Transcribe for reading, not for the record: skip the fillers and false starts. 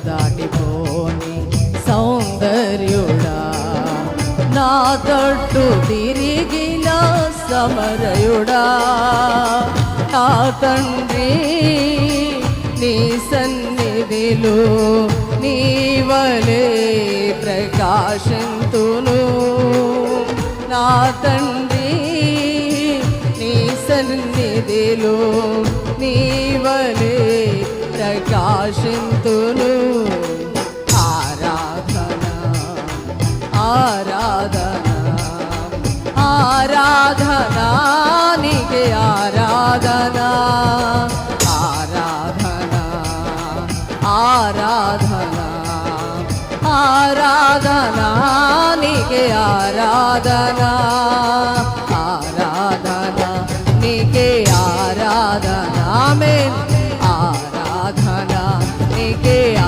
దాటిపోని సౌందర్యుడా, నా తట్టు తిరిగిన సమరయుడా, నా తండ్రి నీ సన్నిధిలో నీ వలె ప్రకాశింతును. నా తండ్రి నీ సన్నిధిలో నీ వలె ప్రకాశింతును. ఆరాధన ఆరాధన ఆరాధన నీకే ఆరాధన, ఆరాధన ఆరాధన ఆరాధన నీకే ఆరాధన.